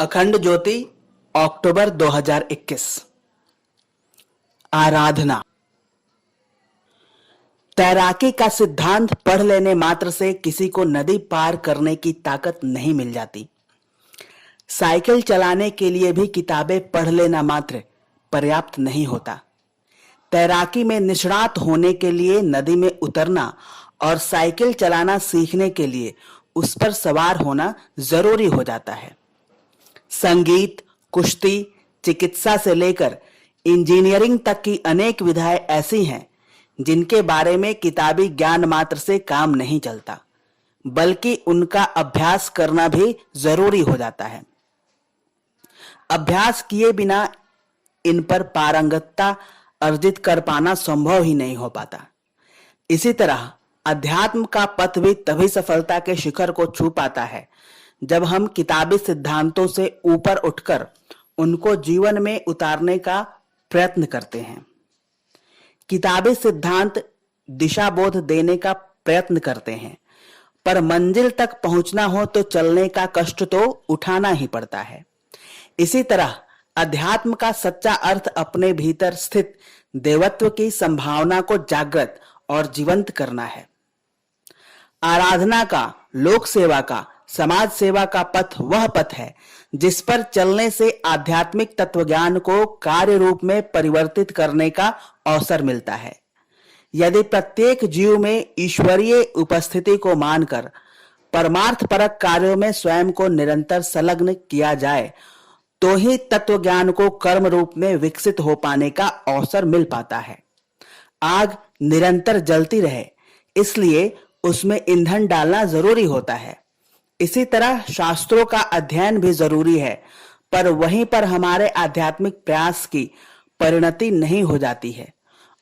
अखंड ज्योति अक्टूबर 2021। आराधना। तैराकी का सिद्धांत पढ़ लेने मात्र से किसी को नदी पार करने की ताकत नहीं मिल जाती। साइकिल चलाने के लिए भी किताबें पढ़ लेना मात्र पर्याप्त नहीं होता। तैराकी में निष्णात होने के लिए नदी में उतरना और साइकिल चलाना सीखने के लिए उस पर सवार होना जरूरी हो जाता है। संगीत, कुश्ती, चिकित्सा से लेकर इंजीनियरिंग तक की अनेक विधाएं ऐसी हैं जिनके बारे में किताबी ज्ञान मात्र से काम नहीं चलता, बल्कि उनका अभ्यास करना भी जरूरी हो जाता है। अभ्यास किए बिना इन पर पारंगतता अर्जित कर पाना संभव ही नहीं हो पाता। इसी तरह अध्यात्म का पथ भी तभी सफलता के शिखर को छू पाता है जब हम किताबी सिद्धांतों से ऊपर उठकर उनको जीवन में उतारने का प्रयत्न करते हैं। किताबी सिद्धांत दिशा बोध देने का प्रयत्न करते हैं, पर मंजिल तक पहुंचना हो तो चलने का कष्ट तो उठाना ही पड़ता है। इसी तरह अध्यात्म का सच्चा अर्थ अपने भीतर स्थित देवत्व की संभावना को जागृत और जीवंत करना है। आराधना का, लोक सेवा का, समाज सेवा का पथ वह पथ है जिस पर चलने से आध्यात्मिक तत्वज्ञान को कार्य रूप में परिवर्तित करने का अवसर मिलता है। यदि प्रत्येक जीव में ईश्वरीय उपस्थिति को मानकर परमार्थपरक कार्यों में स्वयं को निरंतर संलग्न किया जाए तो ही तत्वज्ञान को कर्म रूप में विकसित हो पाने का अवसर मिल पाता है। आग निरंतर जलती रहे, इसलिए उसमें ईंधन डालना जरूरी होता है। इसी तरह शास्त्रों का अध्ययन भी जरूरी है, पर वहीं पर हमारे आध्यात्मिक प्रयास की परिणति नहीं हो जाती है।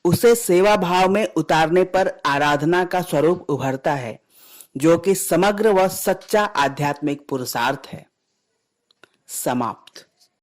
उसे सेवा भाव में उतारने पर आराधना का स्वरूप उभरता है, जो कि समग्र व सच्चा आध्यात्मिक पुरुषार्थ है। समाप्त।